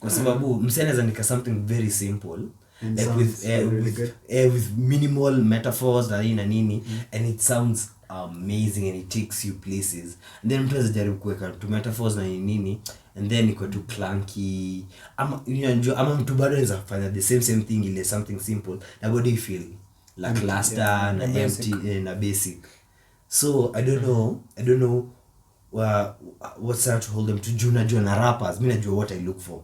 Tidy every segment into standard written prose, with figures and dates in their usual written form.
kwa sababu msanii anaandika something very simple like with minimal metaphors na nini and it sounds amazing and it takes you places, and then mtu anajaribu kuweka tu metaphors na nini and then iko too clunky ama ama mtu bado anaweza kufanya the same thing ile something simple na bado you feel lackluster na empty na basic. So I don't know what's that to hold them to juna na rappers. Mimi najua what I look for.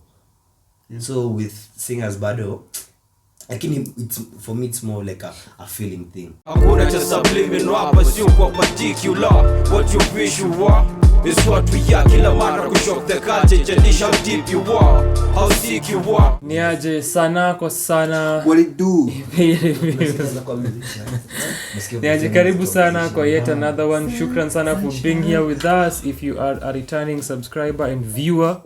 So with singers bado lakini it's for me it's more like a feeling thing. Hakuna cha subliminal hapa, sio kwa particular. What you wish you were is what we are. Kila mara kushock the culture, jadish how deep you are, how sick you are. Niaje sana kwa sana. What it do? Niaje karibu sana kwa yet another one. Shukran sana for being here with us. If you are a returning subscriber and viewer,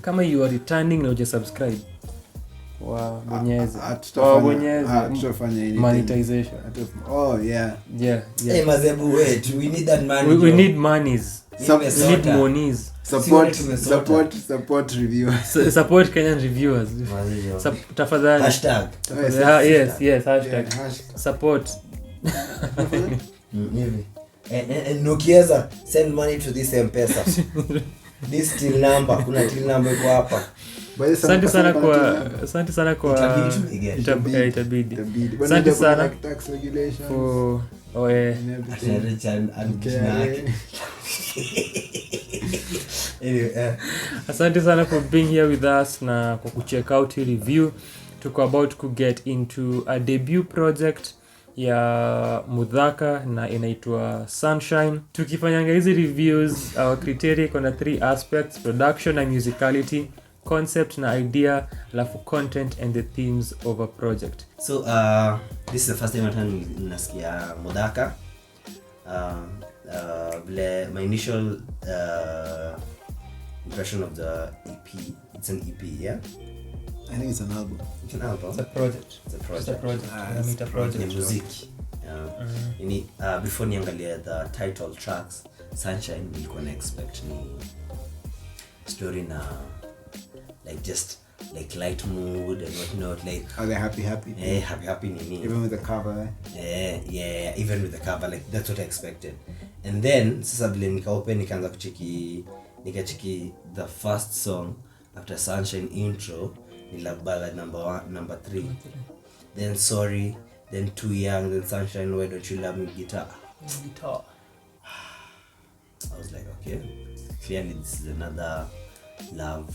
kama you are returning na uja subscribe, bonyeze monetization. Hey mazebu, wait, we need that money. We need monies. We need monies. Support reviewers. Support Kenyan reviewers. Tafadhali. Hashtag. Yes, hashtag. Support. And Nokiaza, send money to this M-Pesa. This till number, kuna till number iko hapa. Asante sana kwa itabidi. Asante sana tax regulations for asante sana for being here with us na kwa kucheck out hii review. Tuko about to get into a debut project ya Muthaka na inaitwa Sunshine. Tukifanyanga hizi reviews, our criteria kuna 3 aspects: production and musicality, concept na idea, alafu content and the themes of a project. So this is the first time I'm nasikia Muthaka. My initial impression of the EP, it's an EP, yeah? I think it's an album. It's an album. It's a project. It's a project. It's a project. Music. Before niangalia the title tracks, Sunshine, nilikuwa na expect ni story na like just like light mood and whatnot, like are they happy happy nini, even with the cover even with the cover, like that's what I expected. And then sasa vile nikaanza nikacheki the first song after Sunshine intro ni Love Ballad number 3, then Sorry, then Too Young, then Sunshine, Why Don't You Love Me, guitar. I was like, okay, clearly this is another love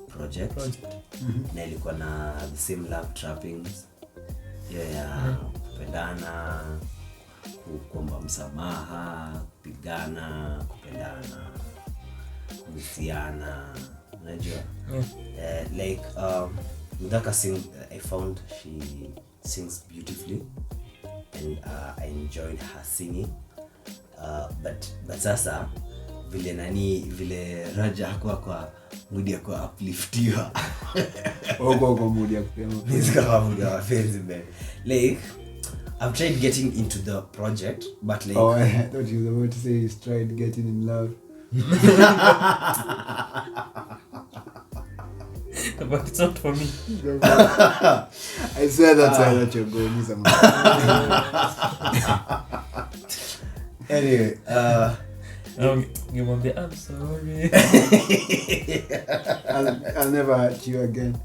project. Na ilikuwa na the same love trappings, ya kupendana, kuomba msamaha, kupigana, kupendana, kuhusiana, unajua. Like Muthaka I found she sings beautifully and I enjoyed her singing. But sasa vile Raja hakuwa kwa mood ya kwa upliftiwa. Kwa mood ya kupema. Nizika mood ya wapenzi man. Like I've tried getting into the project, but like I thought you were about to say he's tried getting in love. But it's not for me. I swear that's why you're going somewhere. Anyway, I'm sorry. I'll never hurt you again.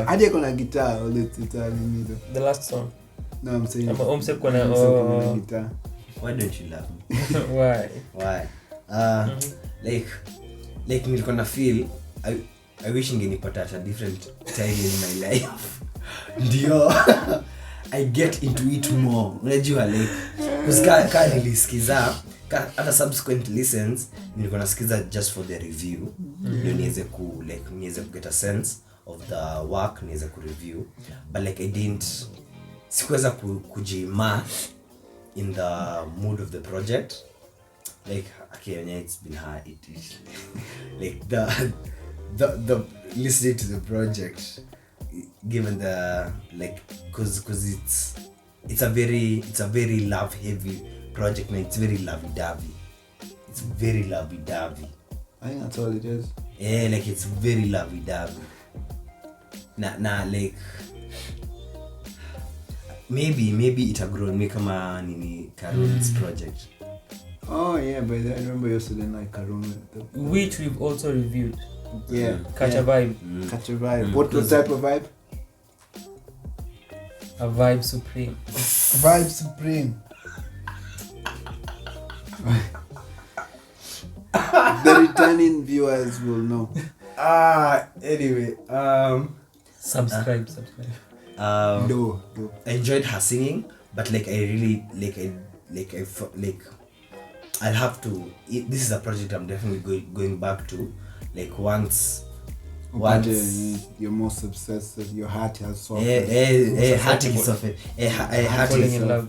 Hadi kuna guitar all the time. The last song. No, I'm saying. Kuna guitar. Why don't you love me? Why? Like nilikuwa na feel I wish ningenipata at a different time in my life. Ndio I get into it more. Unajua like usika nilisikiza hata subsequent listens nilikuwa nasikiza just for the review. Ndio niweze get a sense of the work, niweze ku review. But like I didn't sikuweza kujima in the mood of the project. Like okay, it's been hard. Like the listening to the project, given the like, cause it's a very love heavy project, man. It's very lovey-dovey. it's very lovey-dovey. I think that's all it is. Yeah, like it's very lovey-dovey. Na like maybe itagrow me kama nini Karen's project. Oh yeah, but I remember you also didn't like Karun. Which we've also reviewed. Yeah. Catch yeah. a vibe. Catch a vibe. What type of vibe? A vibe supreme. Vibe supreme. The returning viewers will know. Anyway, Subscribe. Do. I enjoyed her singing, but like I really I'll have to. This is a project I'm definitely going back to. Like once you're most obsessed with your heart has softened. Heart ikisoften. Falling in love.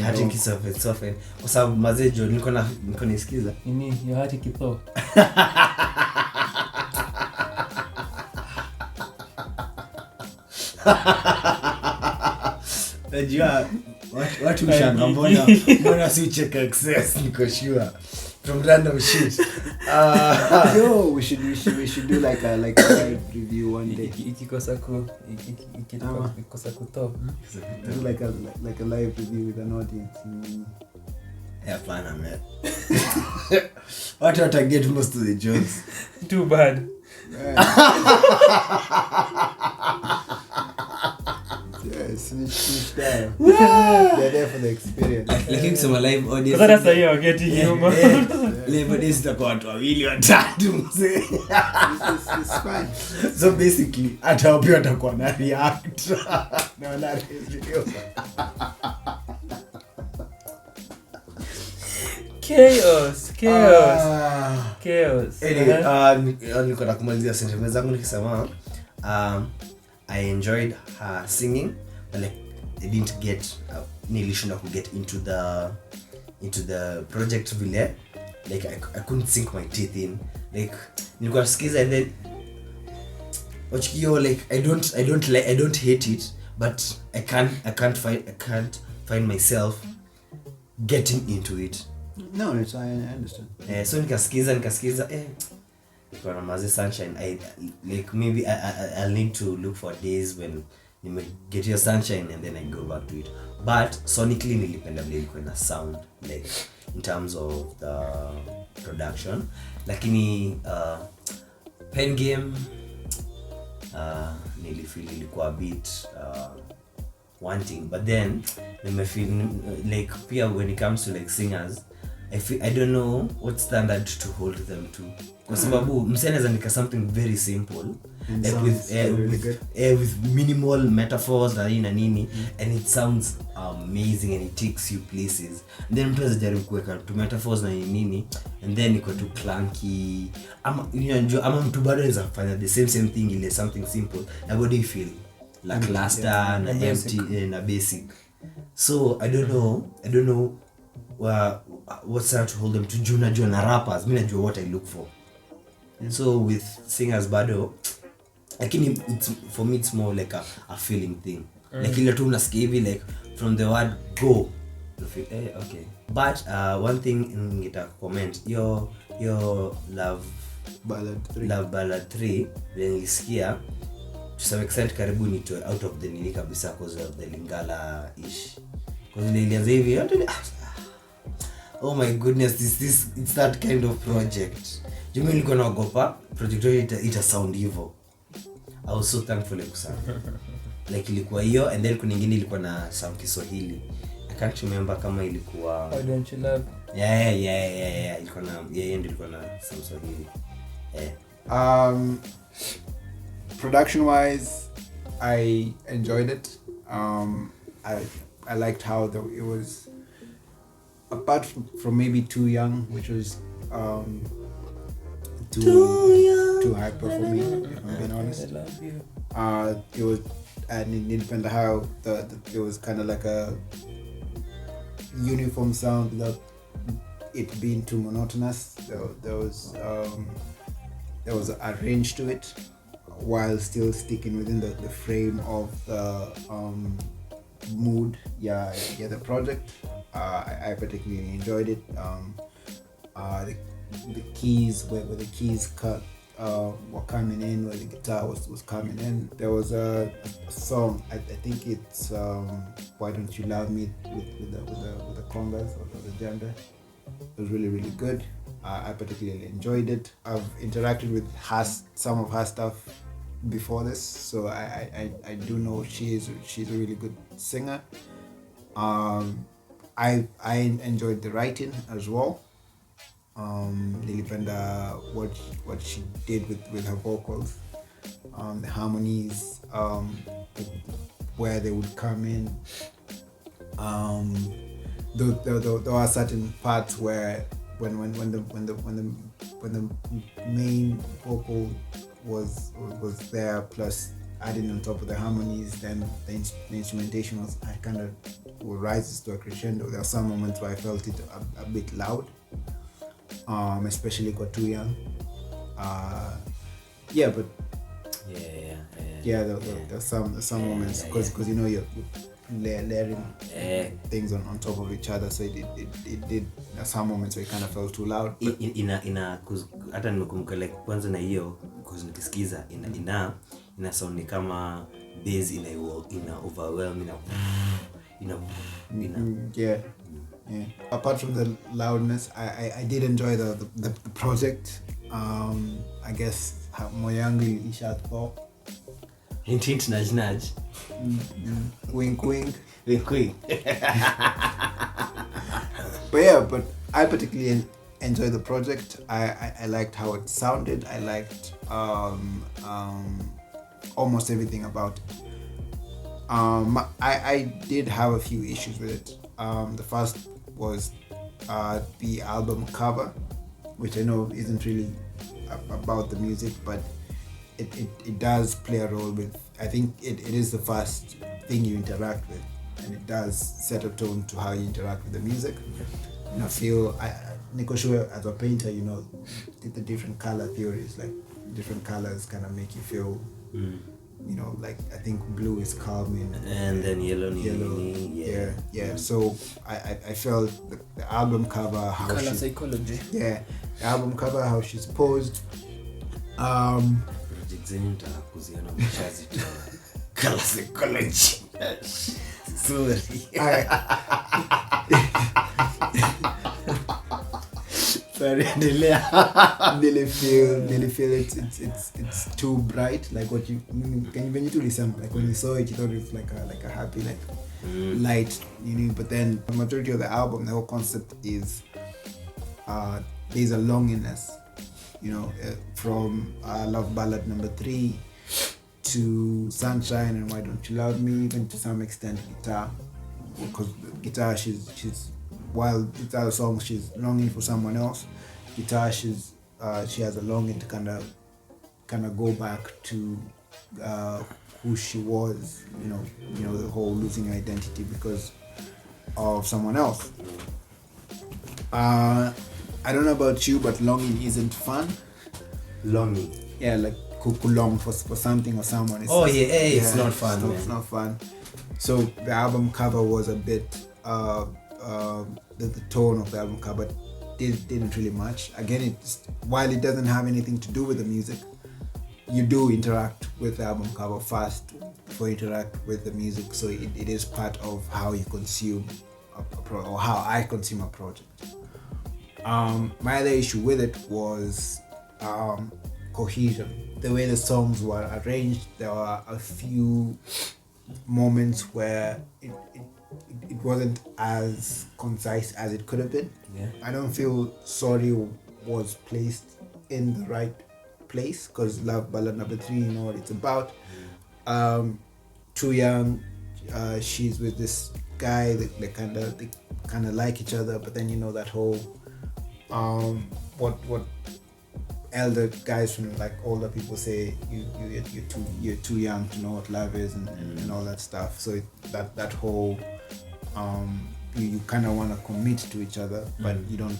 Heart ikisoften. Kwa sababu mazejo niko nisikiza. Nini your heart ikitho. Najua watu mshanga mbona si check access niko sure from random shit. Yo, we should do like a live review one day. Ikikosa kuto. Do like a live review with an audience. Hapana man. Watu wataget most of the jokes. Too bad. Snitch there. They're there for the experience. Lakini kusema live audience. Sasa sasa hiyo getting humor. Live audience itakuwa watu wawili watatu mzee. It's fine. So basically hata wao pia watakuwa na react. Na wana video. Chaos. Anyway, niko na kumalizia sentence zangu nikisema I enjoyed her singing, but like I didn't get nilishinda ku get into the project vile, like I couldn't sink my teeth in, like nilikuwa nasikiza and then ochikio, like I don't hate it, but I can't find myself getting into it. No, I understand. So nikasikiza niko na maze sunshine. Like maybe I'll need to look for days when you get your sunshine and then I go back to it. But sonically nilipenda vile ilikuwa na sound, like in terms of the production. Lakini pen game nilifeel ilikuwa a bit wanting, but then nimefeel like pia when it comes to like singers, I don't know what standard to hold them to. Kwa sababu msanii anaweza something very simple, like with minimal metaphors na nini, and it sounds amazing and it takes you places. And then mtu anajaribu kuweka tu metaphors na nini, and then iko too clunky. Ama mtu bado anaweza kufanya the same thing ile something simple, na bado you feel lackluster na empty na basic. So I don't know what's that to hold them to. Juna na rappers, mimi najua what I look for. So with singers bado, lakini for me it's more like a feeling thing. Like ile tu unasikia hivi, like from the word go you feel okay. But one thing nita comment your love ballad 3 when nilisikia to some extent karibu ni to out of the nini kabisa because of the Lingala ish. Because nilianza hivi oh my goodness, it's that kind of project. Jumi nilikuwa naogopa project ita sound hivyo. I was so thankful kusema. Like ilikuwa hiyo, and then kuna nyingine ilikuwa na some Kiswahili. I can't remember kama ilikuwa Why don't you love? Yeah. Ilikuwa na ilikuwa na some Swahili. Production wise, I enjoyed it. I liked how it was, apart from maybe too young, which was too hyper for me, if I'm being honest. I love you. It was, and it depended how it was kind of like a uniform sound without it being too monotonous. There was a range to it, while still sticking within the frame of the mood, the project. I particularly enjoyed it. the keys where the keys were coming in, where the guitar was coming in. There was a song, I think it's Why Don't You Love Me with the congas or the gender. It was really, really good. I particularly enjoyed it. I've interacted with some of her stuff before this, so I do know she's a really good singer. I enjoyed the writing as well. Nilipenda what she did with her vocals, the harmonies, where they would come in. There are certain parts where when the main vocal was there, plus adding on top of the harmonies, then the instrumentation was kind of rises to a crescendo. There are some moments where I felt it a bit loud, especially for too young. But there's some moments because you're layering things on top of each other, so it did some moments where it kind of felt too loud. Hata nimekumbuka like kwanza na hiyo because nikisikiza ina sound kama bass ina overwhelm Yeah. Apart from the loudness, I did enjoy the project. I guess moyo yangu ilishapo. Hint nudge. Wink wink. Wink. But I particularly enjoyed the project. I liked how it sounded. I liked almost everything about it. I did have a few issues with it. The first was the album cover, which I know isn't really about the music, but it does play a role with. I think it is the first thing you interact with, and it does set a tone to how you interact with the music. And I feel Niko sure as a painter, the different color theories, like different colors kind of make you feel. Like I think blue is calming, and then yellow. Yeah. So I felt the album cover, how color psychology. Yeah, the album cover, how she's posed. Project zenyu nitakuziona mchazi tu. Color psychology. Sorry. Sorry, Really feel it's too bright. Like what when you do listen, like when you saw it, you thought it was like a happy light, But then the majority of the album, the whole concept is there's a longingness, from Love Ballad number 3 to Sunshine and Why Don't You Love Me, even to some extent Guitar, because Guitar she's while it's other songs she's longing for someone else. Guitar she has a longing to kind of go back to who she was, the whole losing identity because of someone else. I don't know about you, but longing isn't fun. Longing. Yeah, like long for something or someone. It's not fun. It's not fun. So the album cover was a bit the tone of the album cover didn't really match. Again, while it doesn't have anything to do with the music, you do interact with the album cover first before you interact with the music. So it is part of how you consume or how I consume a project. My other issue with it was cohesion. The way the songs were arranged, there were a few moments where it wasn't as concise as it could have been. Yeah. I don't feel Sorry was placed in the right place, because Love Ballad number 3, you know what it's about. Too Young, she's with this guy that they kind of like each other, but then that whole what elder guys from like older people say, you're too young to know what love is and all that stuff. So that whole you kind of want to commit to each other, but you don't.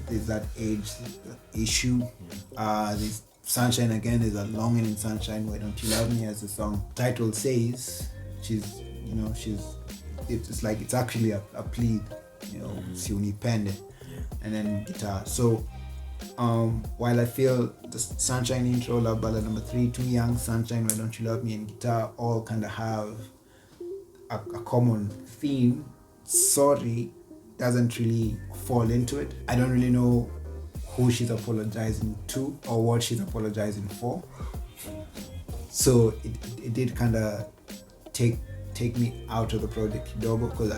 There's that age issue. This Sunshine again is a longing in Sunshine. Why Don't You Love Me, as the song title says. It's like it's actually a plea. Si unipende. and then guitar. So while I feel the Sunshine intro, Love Ballad number 3, Too Young, Sunshine, Why Don't You Love Me, and guitar all kind of have a common theme, Sorry doesn't really fall into it. I don't really know who she's apologizing to or what she's apologizing for. So it did kind of take me out of the project kidogo, because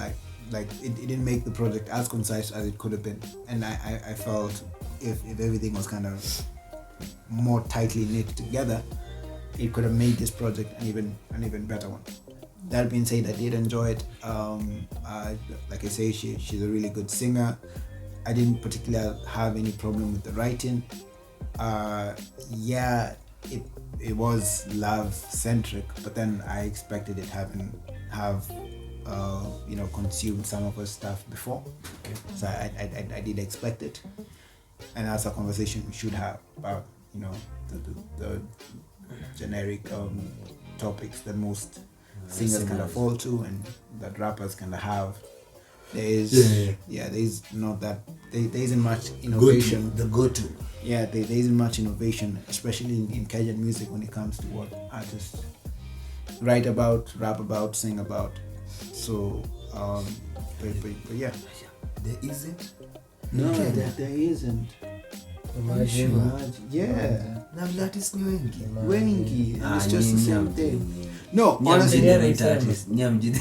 it didn't make the project as concise as it could have been, and I felt if everything was kind of more tightly knit together, it could have made this project an even better one. That being said, I did enjoy it. Like I say, she's a really good singer. I didn't particularly have any problem with the writing. It was love centric, but then I expected it have consumed some of her stuff before. Okay. So I did expect it, and that's a conversation we should have about the generic topics that most singers kind of fall to and that rappers kind of have. There is not that there isn't much innovation. The go-to. Yeah, there isn't much innovation, especially in Kenyan music when it comes to what artists write about, rap about, sing about. So, but yeah. There isn't? No, there isn't. Imagine. Yeah. Na vile artists ni wengi. Wengi. It's just the same thing. No, Nyam honestly. jide yeah, meet artist. Nyam jide.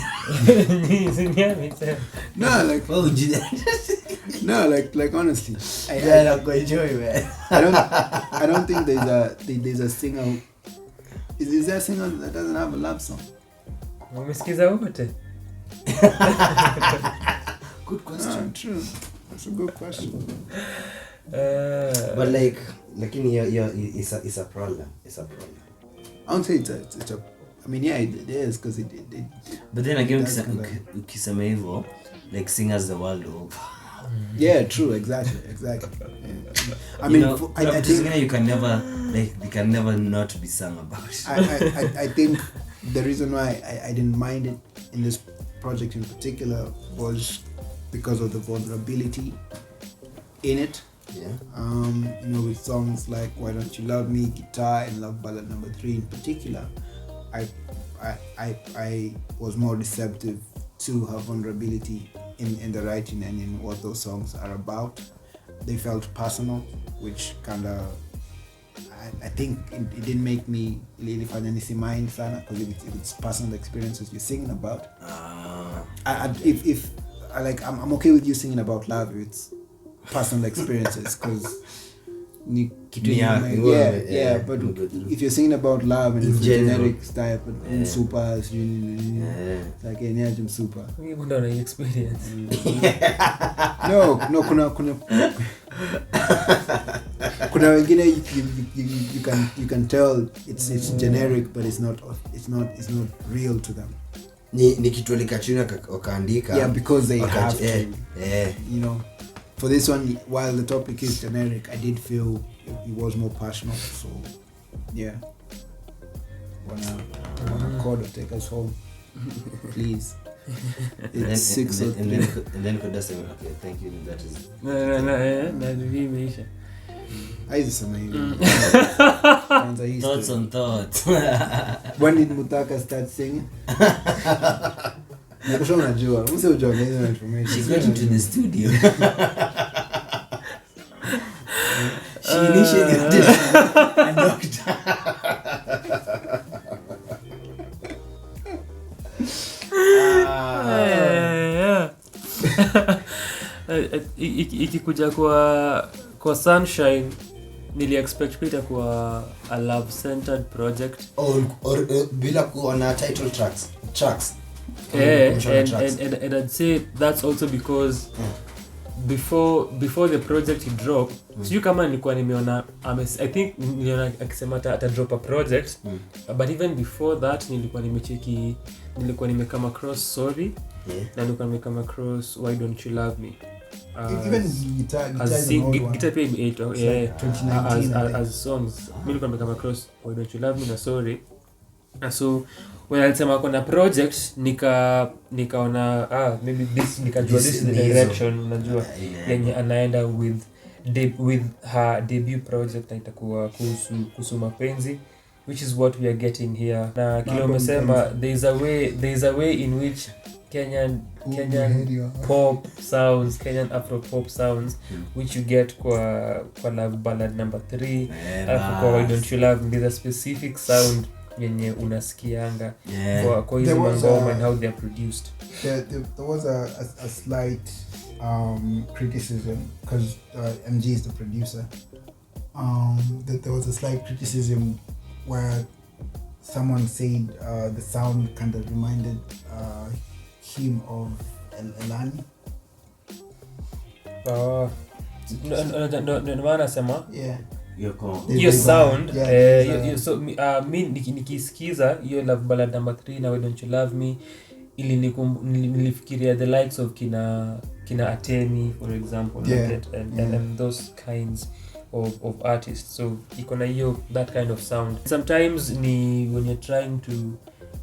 No, like Oh, jide. no, like honestly. Yeah, na go enjoy man. I don't think there's a singer. Is there a singer that doesn't have a love song? Umesikiza wote? Good question. True. That's a good question. But lakini it's a problem. It's a problem. I don't say it's a. I mean, yeah, it is because it. But then again, ukisema hivyo, like singers the world over. Yeah, true, exactly. Yeah. I mean, I think you can never they can never not be sung about. I think the reason why I didn't mind it in this project in particular was because of the vulnerability in it. Yeah. With songs like Why Don't You Love Me, Guitar, and Love Ballad number 3 in particular, I was more receptive to her vulnerability in the writing and in what those songs are about. They felt personal, which kind of I think it didn't make me really fancy mind sana, because if it's personal experiences you're singing about. I'm okay with you singing about love if it's personal experiences, because but if you're singing about love and it's a generic type and super, like any super. You don't know experience. No, kuna wengine you can tell it's generic, but it's not real to them. Ni kitu alikachuna wakaandika. Yeah, because they have to. For this one, while the topic is generic, I did feel it was more personal. So, yeah. Wanna call or take us home, please. It's 6 or 3. And then could say, okay, thank you. That is. No. Haizi sema hivi. Thoughts on thoughts. When did Muthaka start singing? Nakusha unajua. Mse ujua hizo information. She got into the studio. She initially did a doctor. Ikikuja kwa Sunshine, nili expect kwa itakuwa a love centered project or bila kuona title tracks. And I'd say that's also because before the project drop, sijui kama nilikuwa nimeona I think niliona akisema ata drop a project, but even before that nilikuwa nimekama across Sorry, na nilikuwa nimekama across Why Don't You Love Me. Even guitar pia imeitwa 2019 as songs. Mimi nilikuwa nimekama across Why Don't You Love Me na Sorry, So when alisema kuna project nikaona maybe nikajua this is the direction unajua yenye anaenda with her debut project na itakuwa kuhusu mapenzi, which is what we are getting here. Na kile umesema there is a way in which Kenyan pop sounds, Kenyan Afro pop sounds, which you get kwa Love Ballad number 3, alafu kwa Why Don't You Love Me, there's a specific sound yenye unasikianga kwa hizo ngoma and how they are produced. There was a slight criticism because MG is the producer. That there was a slight criticism where someone said the sound kind of reminded him of Elani. No maana sema Yako. Your sound Yeah, mi nikisikiza hiyo Love Ballad number 3 na Why Don't You Love Me ili nilifikiria the likes of kina Ateni for example, and those kinds of artists. So iko na hiyo that kind of sound. Sometimes ni when you're trying to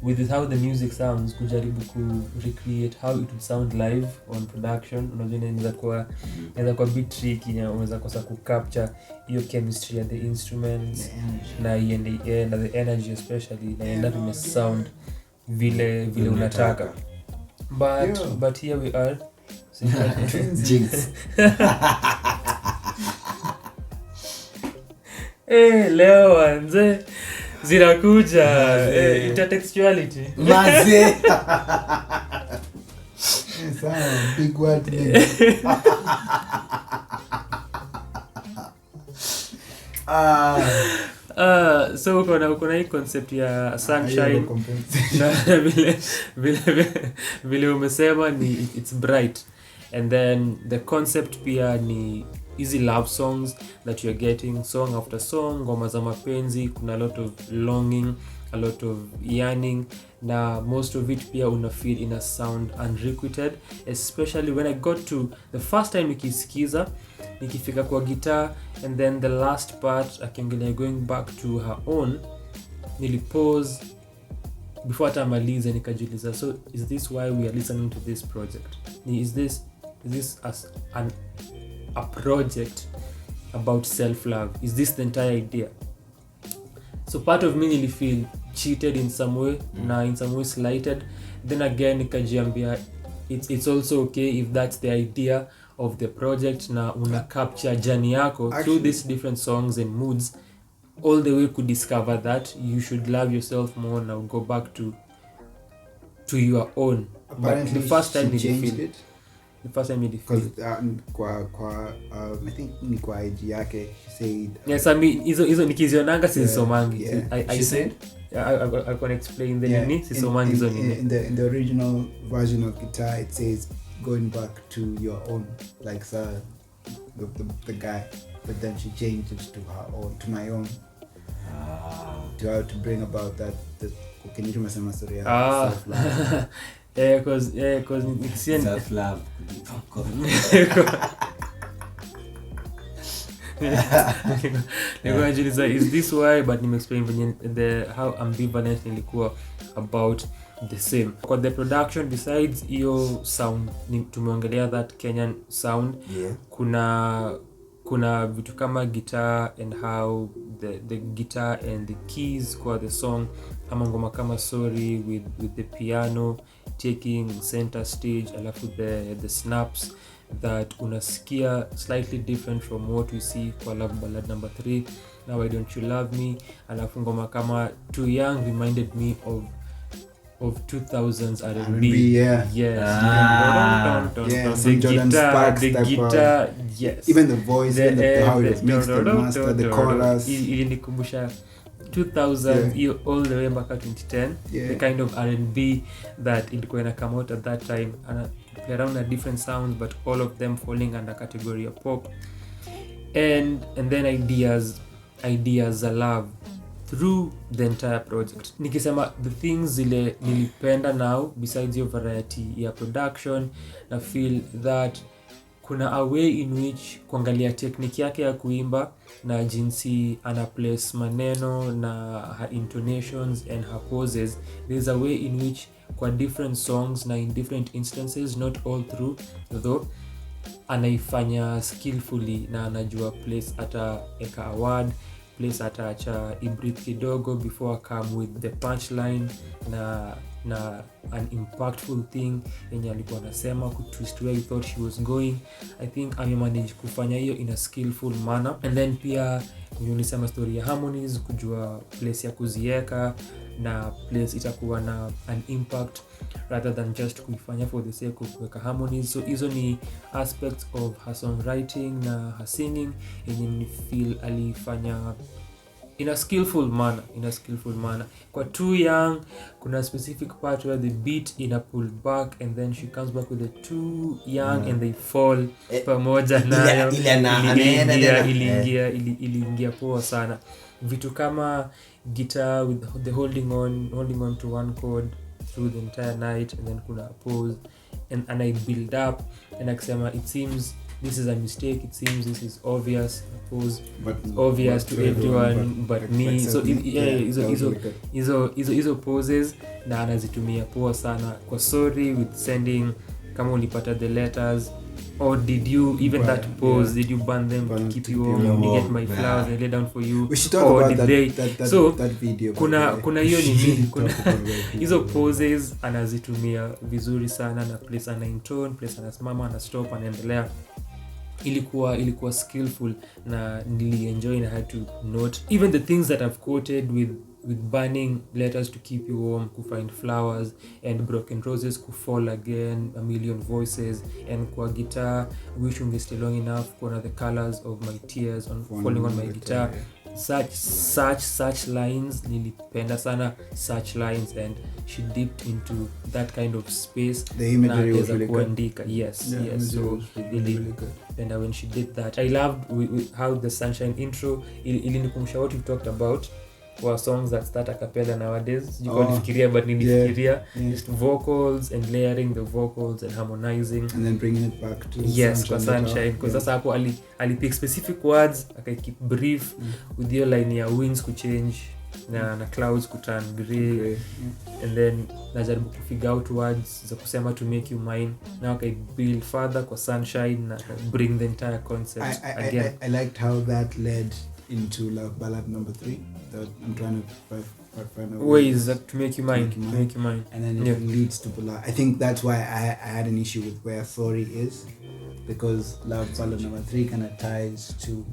with how the music sounds kujaribu ku recreate how it would sound live on production. Unajua inaweza kuwa bit tricky, unaweza kosa ku capture hiyo chemistry ya the instruments na the energy especially na end up in a sound vile unataka. But here we are. Jinx. Leo wanze zinakuja intertextuality. Maze. Big word. So kuna hii concept ya sunshine na vile umesema ni it's bright, and then the concept pia ni easy love songs that you're getting song after song, ngoma za mapenzi, kuna a lot of longing, a lot of yearning, na most of it pia una feel in a sound unrequited, especially when I got to the first time nikifika kwa guitar and then the last part akiongelea going back to her own, nilipause before atamaliza nikajiuliza, so is this why we are listening to this project? Is this as a project about self-love? Is this the entire idea? So part of me really feel cheated in some way, na in some way slighted. Then again nikajiambia it's also okay if that's the idea of the project, na una capture journey yako through these different songs and moods all the way to discover that you should love yourself more, now go back to your own. Apparently, but the first time she changed it. The first time because I think ni kwa IG yake she said yes, I mean hizo nikizionanga sisomangi. She said I can explain the nini sisomangi hizo nini. In the original version of guitar it says going back to your own, like the guy, but then she changed it to her own, to my own, to bring about that ukinitu mesema story ya self-love. Because nikisikia self-love. Nikujiuliza is this why, but explain how ambivalent nilikuwa about the same. For the production, besides hiyo sound tumeongelea that Kenyan sound, kuna vitu kama guitar and how the guitar and the keys kwa the song, ama ngoma kama Sorry with the piano taking center stage, alafu the snaps that unasikia slightly different from what we see kwa Love Ballad number 3, Now Why Don't You Love Me, alafu ngoma kama Too Young reminded me of 2000s R&B. Yeah. Yes. The guitar, yes. Even the voice, how it was mixed and mastered, the chorus. Ilinikumbusha 2000 all the way back to 2010. The kind of R&B that ilikuwa ina come out at that time, and around a different sounds, but all of them falling under category of pop. And then ideas za love through the entire project. Nikisema the things zile nilipenda now besides your variety ya production, na feel that kuna a way in which kuangalia technique yake ya kuimba na jinsi ana place maneno na her intonations and her poses. There's a way in which kwa different songs na in different instances, not all true though, anaifanya skillfully na anajua place ata eka a word, place ataacha ibreathe kidogo before come with the punchline na an impactful thing yenye alikuwa anasema kutwist where you thought she was going. I think amemanage kufanya hiyo in a skillful manner. And then pia nilisema story ya harmonies, kujua place ya kuzieka na place itakuwa na an impact rather than just kuifanya for the sake of kuweka harmonies. So hizo ni aspects of her songwriting na her singing yenye ni feel alifanya in a skillful manner. Kwa Too Young kuna specific part where the beat ina pull back and then she comes back with the Too Young and they fall pamoja nayo. Iliingia poa sana. Vitu kama guitar with the holding on to one chord through the entire night, and then kuna pause and I build up and akisema it seems this is a mistake, it seems this is obvious, pause, but obvious to everyone but me. So hizo poses na anazitumia poa sana kwa sorry with sending, kama ulipata the letters, or did you even that pose, did you burn them to keep you warm, you get my flowers and lay down for you, we should talk about that video. Kuna hiyo ni kuna hizo poses anazitumia vizuri sana, na place ana intone, place anasimama, ana stop, anaendelea. Ilikuwa skillful na nilienjoy, na had to note even the things that I've quoted with burning letters to keep you warm, to find flowers, and broken roses could fall again, a million voices, and kwa guitar wish ungestay long enough, kuna the colors of my tears on falling on my guitar. Such lines, nilipenda sana such lines, and she dipped into that kind of space. The imagery was really kuandika. Yes, so really good. And when she did that, I loved how the Sunshine intro ilinikumbusha what we talked about for songs that start a cappella nowadays. You can't fikiria, but nilifikiria just vocals and layering the vocals and harmonizing and then bringing it back to Sunshine, because sasa hapo ali pick specific words, keep brief with your line ya winds kuchange na clouds kuturn gray, and then najaribu kufigure out words za kusema to make you mine. Now I build further kwa Sunshine na bring the entire concept again. I liked how that led into Love Ballad number 3 that I'm trying to find out ways that to make you mine, and then it leads to Ballad. I think that's why I had an issue with where Sorry is, because Love Ballad number 3 kind of ties to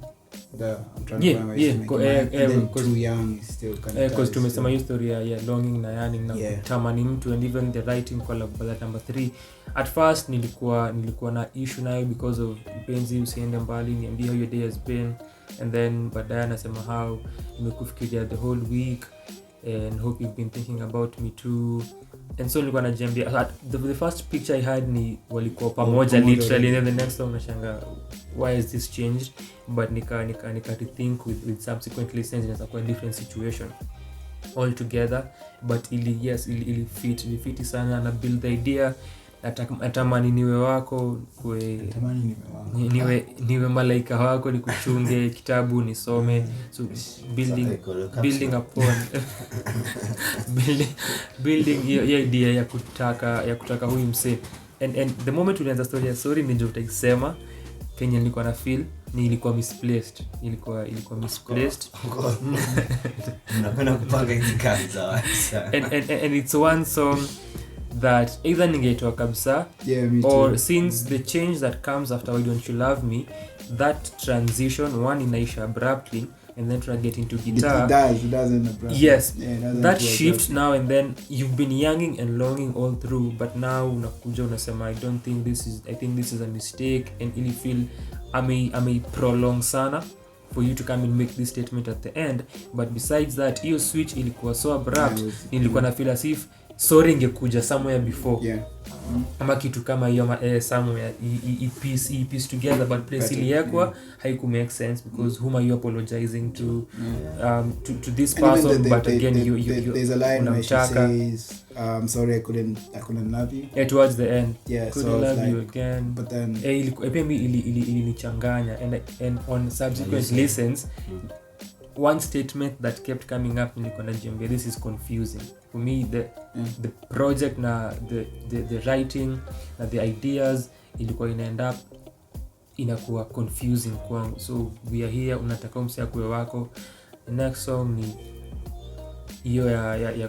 the I'm trying to find ways to make you mine, and then Too Young is still kind of because tumesema hiyo story ya longing na yearning na tamani mtu, and even the writing kwa Love Ballad number 3 at first nilikuwa na issue nayo because of mpenzi usiende mbali, niambie how your day has been, and then baadaye anasema how nimekufikiria the whole week and hope you've been thinking about me too, and so nilikuwa najiambia the first picture I had ni walikuwa pamoja literally, and then the next song nashanga why is this changed, but nika think with subsequent listens inaweza kuwa different situation altogether, but ili fit sana na build the idea. Natamani niwe wako, niwe malaika wako, nikuchunge kitabu nisome, so building upon building hiyo idea ya kutaka huyu mse, and the moment ulianza story ya Sorry ndio utaisema Kenya nilikuwa na feel nilikuwa misplaced, ilikuwa misplaced. Unapenda kupanga hizi kazi za watu. And it's one song that either ningeitoa kabisa, or since the change that comes after Why Don't You Love Me, that transition one inaisha abruptly, and then try get into guitar. It doesn't abruptly. Yes, that shift now, and then you've been yearning and longing all through, but now unakuja unasema I think this is a mistake, and ili feel I may prolong sana for you to come and make this statement at the end. But besides that, hiyo switch ilikuwa so abrupt, nilikuwa na feel as if sorry ingekuja somewhere before. Yeah. Ama kitu kama hiyo somewhere he piece together, but place iliyekwa haiku make sense because whom are you apologizing to to this person, but again you there's a line where she says sorry I couldn't love you towards the end. Yeah, couldn't so love like, you again, but then ilinichanganya and on subsequent listens one statement that kept coming up nilikuwa najiambia this is confusing for me. The project na the writing na the ideas ilikuwa inaenda up inakuwa confusing kwangu, so we are here, unataka umsia kuwe wako. The next song ni hiyo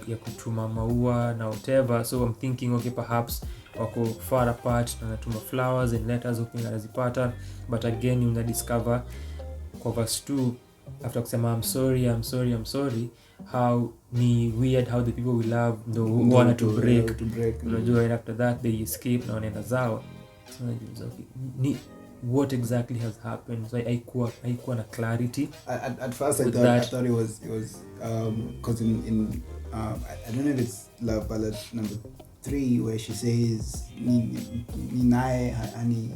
ya kutuma maua na whatever, so I'm thinking okay perhaps wako far apart na natuma flowers and letters hoping anazipata, but again una discover kwa verse 2 after kusema I'm sorry how ni weird how the people we love no want to break. Unajua, and after that they escape na wanaenda zao. So ni what exactly has happened? So haikuwa na clarity. At first I thought it was because in I don't know if it's Love Ballad number 3 where she says ni nae hani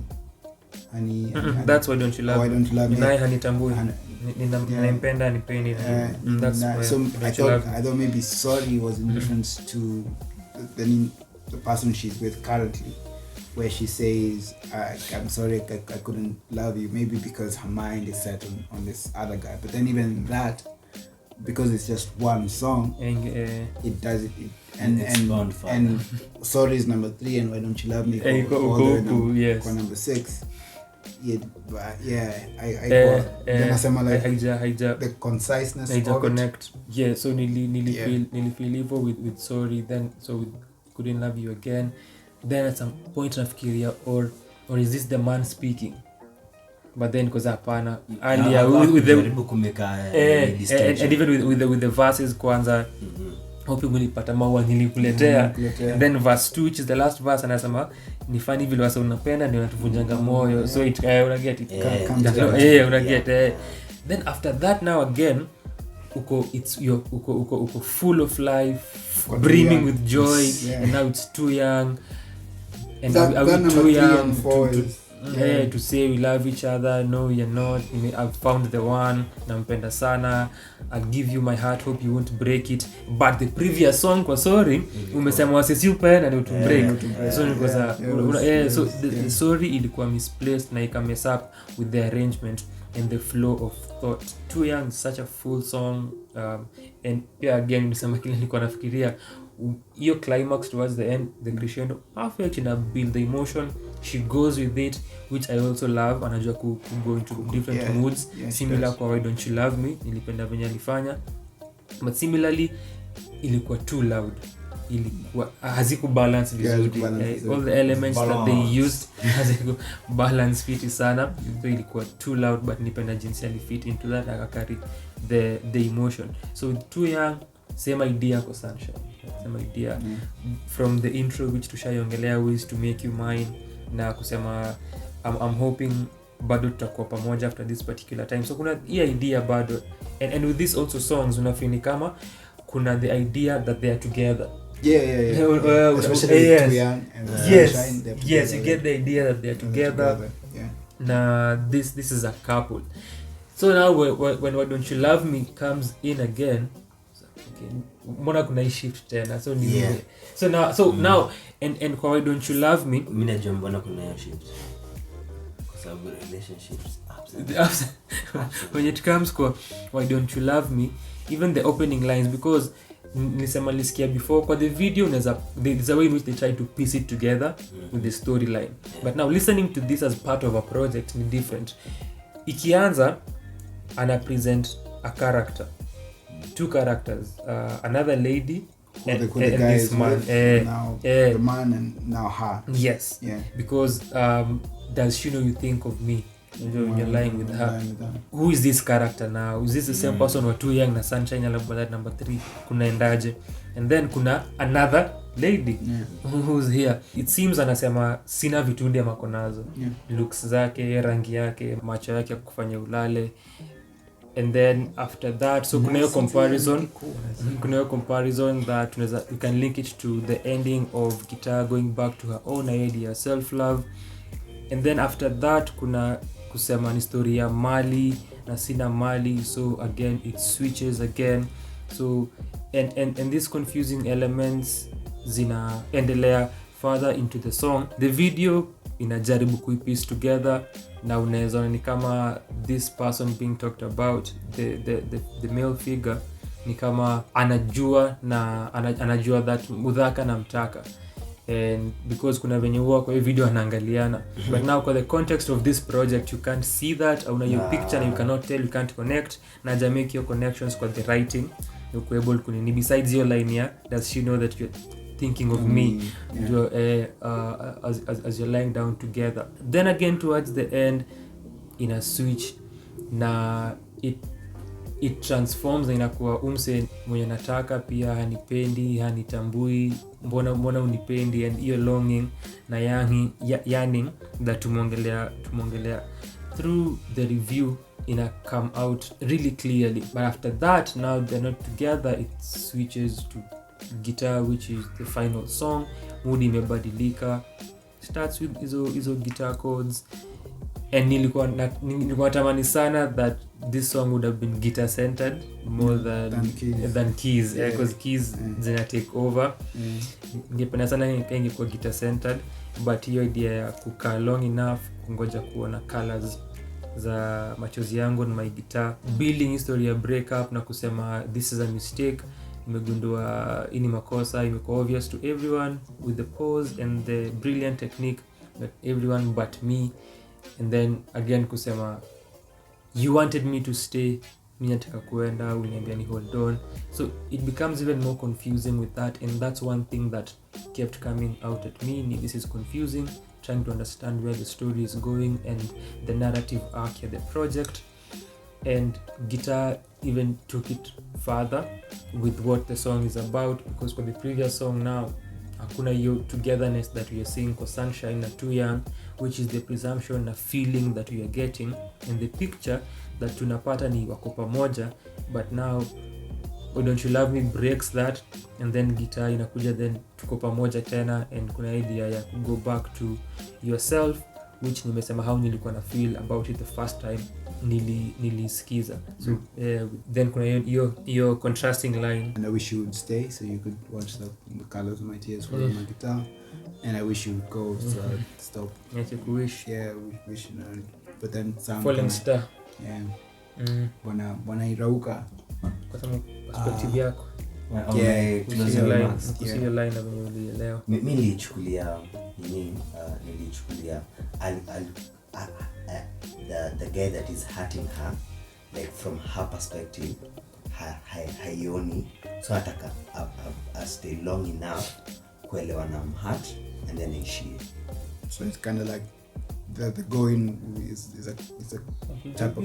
that's why don't you love me nae hanitambui ninampenda nipendi. That's why so I thought maybe sorry was in reference to the person she's with currently, where she says I'm sorry I couldn't love you, maybe because her mind is set on this other guy. But then even that, because it's just one song, it does it and sorry is number 3 and why don't you love me yes. Number 6. Nasema like haija the conciseness haija of connect it. Yeah, so nilifeel hivyo with sorry, then so with couldn't love you again, then at some point nafikiria or is this the man speaking, but then because hapana earlier with the and even with the verses kwanza hoping ulipata maua nilikuletea, and then verse 2 which is the last verse anasema ni funny vile wasa unapenda ndio natuvunjanga moyo. So it una get it una get then after that now again uko full of life, brimming with joy, and now it's too young, and are we too young to say we love each other? No, you're not. I've found the one, nampenda sana, I'll give you my heart, hope you won't break it. But the previous song kwa sorry umesema wasisi upenda na to break. So nikosa so the sorry ilikuwa misplaced na ika mess up with the arrangement and the flow of thought. Too Young is such a full song, and yeah, again nisema kile nilikuwa nafikiria hiyo climax towards the end, the crescendo perfect in a build the emotion, she goes with it, which I also love. Anajua go into different moods, similar kwa Why Don't You Love Me, nilipenda venye alifanya, but similarly ilikuwa too loud, ilikuwa haziku balance vizuri, all the elements that they used haziku balance fiti sana, so ilikuwa too loud, but nilipenda jinsi alifit into that, akakari the emotion. So Too Young, same idea kwa Sunshine, same idea from the intro which tushayongelea, ways to make you mine, na kusema I'm hoping bado tutakuwa pamoja after this particular time. So kuna hii idea bado, and with this also songs unafeel kama kuna the idea that they are together. Especially Too Young and Sunshine, yes, you get the idea that they are together. Na this is a couple. So now when Why Don't You Love Me comes in again, mbona kuna shift tena, so ni so now and kwa Why Don't You Love Me, mimi najua mbona kuna shift kwa sababu relationships when it comes kwa Why Don't You Love Me, even the opening lines, because nilisema lisikia before kwa the video there's a way in which they try to piece it together with the storyline, but now listening to this as part of a project ni different. Ikianza ana present a character, two characters, another lady and this man, the man and now her. Yes, because does she know you think of me when you're lying with her? Who is this character now? Is this the same person or Too Young na Sunshine Ballad number 3 kunaendaje? And then kuna another lady who's here. It seems anasema sina vitu ndia makonazo, looks zake, rangi yake, macho yake kufanya ulale. and then after that, so kuna hiyo comparison that you can link it to the ending of guitar going back to her own idea, self love. And then after that kuna kusema ni story ya mali na sina mali, so again it switches again. So and these confusing elements zinaendelea further into the song. The video inajaribu kuipiece together na unaweza ni kama this person being talked about, the male figure, ni kama anajua that Muthaka na mtaka, and because kuna venye huwa kwa hiyo video anaangaliana. But now kwa the context of this project you can't see that, au na your picture and you cannot tell, you can't connect, na ja make your connections kwa the writing. You're able kunini besides your line here, does she know that you're thinking of me, as you're lying down together. Then again towards the end in a switch na it transforms na inakuwa umse mwenye nataka pia hanipendi, hanitambui, mbona unipendi, and hiyo longing na yearning that tumongelea through the review ina come out really clearly. But after that, now they're not together, it switches to guitar, which is the final song. Mood imebadilika, starts with hizo guitar chords, and nilikuwa tamani sana that this song would have been guitar centered more than keys, because keys zina take over. Ningependa sana ingekuwa guitar centered, but hiyo idea ya kukaa long enough kungoja kuona colors za machozi yangu na my guitar, building history ya breakup na kusema this is a mistake, nimegundua ini makosa, imekuwa obvious to everyone with the pause and the brilliant technique that everyone but me. And then again kusema you wanted me to stay, mimi nataka kuenda, uliniambia ni hold on. So it becomes even more confusing with that, and that's one thing that kept coming out at me. This is confusing, trying to understand where the story is going and the narrative arc of the project. And guitar even took it further with what the song is about, because for the previous song now hakuna hiyo togetherness that we are seeing for Sunshine na Too Young, which is the presumption na feeling that we are getting, and the picture that tunapata ni wako pamoja. But now Why Don't You Love Me breaks that, and then guitar inakuja, then tuko pamoja tena, and kuna idea ya go back to yourself, which nimesema how nilikuwa na feel about it the first time nilisikiza. So then kuna hiyo contrasting line, and I wish you would stay so you could watch the colors of my tears fall on my guitar, and I wish you would go so I'd stop. Yes, you wish. Yeah, wish, you know, but then some falling star. Yeah. Bwana irauka kwa sababu perspective yako. Hiyo line na venye ulielewa. Mimi nilichukulia the guy that is hurting her, like from her perspective, haioni, so ataka stay long enough kuelewa na mhurt and then ishie. So it's kind of like the going is a type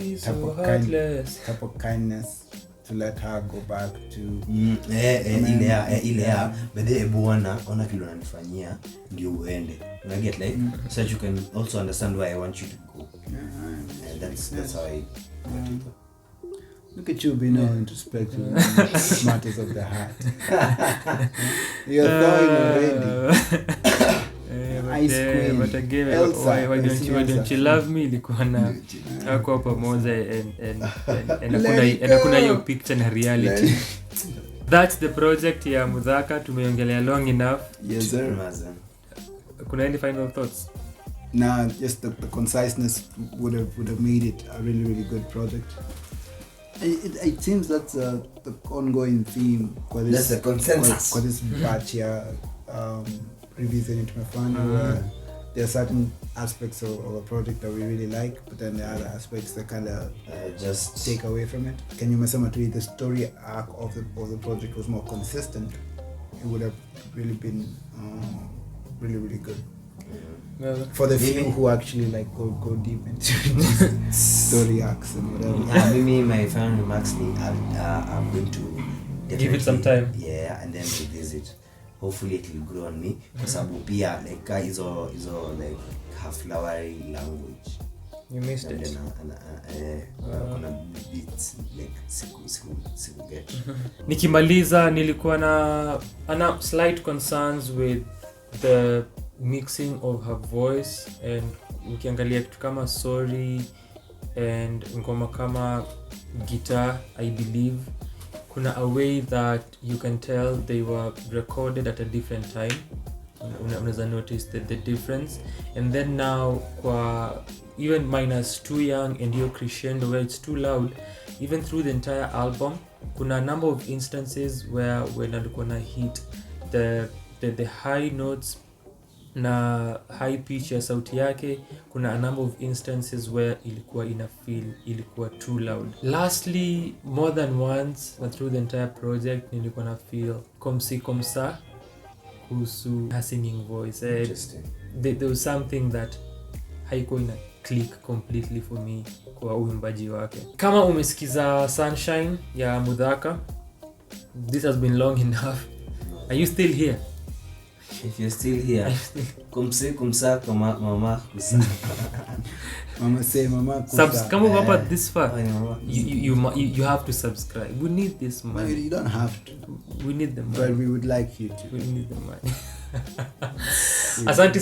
of kindness to let her go back to ile but the bwana ona kile unanifanyia ndio uende, una get like so you can also understand why I want you to go. And that's how I look at you being all introspective matters of the heart. You're thawing already. Ice queen. But again, why don't you love me ilikuwa na hako pamoja, and kuna hiyo picture na reality. That's the project ya Muthaka, tumeongelea long enough. Yes sir. Kuna any final thoughts? Nah, just the conciseness would have made it a really good project. It seems that's the ongoing theme. That's the consensus. Kwa this batch here, revisiting tumefanya where there are certain aspects of a project that we really like, but then there are other aspects that kind of just take away from it. Can you mesema to the story arc of the project was more consistent, it would have really been really good. For the few who actually like go deep into story arcs and whatever. Maybe my final remarks, I'm going to give it some time. Yeah, and then revisit. Hopefully it will grow on me, kwa sababu pia like hizo like half flowery language you missed it. Kuna beats like siku get. Nikimaliza nilikuwa na slight concerns with the mixing of her voice, and ukiangalia kitu kama Sorry and ngoma kama Guitar, I believe kuna a way that you can tell they were recorded at a different time. Unaweza notice the difference. And then now kwa even minus too young and your crescendo where it's too loud, even through the entire album kuna a number of instances where when alikuwa na hit the high notes na high pitch ya sauti yake, kuna a number of instances where ilikuwa ina feel ilikuwa too loud. Lastly, more than once through the entire project nilikuwa na feel komsa kuhusu her singing voice. There was something that haikuwa ina click completely for me kwa uimbaji wake. Kama umesikiza Sunshine ya Muthaka, this has been long enough. Are you still here? If you're still here, kumsa kama mama kusa. Mama say mama kusa. Kama uko hapa this far, you have to subscribe. We need this money. No, you don't have to. We need the money. But we would like you to. We need the money. Asante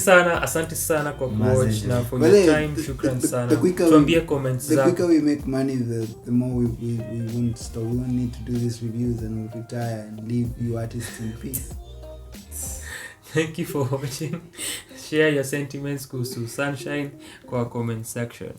sana kwa watch na for your time. Shukran sana. Tuambie comments zako. The quicker we make money, the more we won't stop. We won't need to do these reviews and we'll retire and leave you artists in peace. Thank you for watching. Share your sentiments kuhusu Sunshine kwa comment section.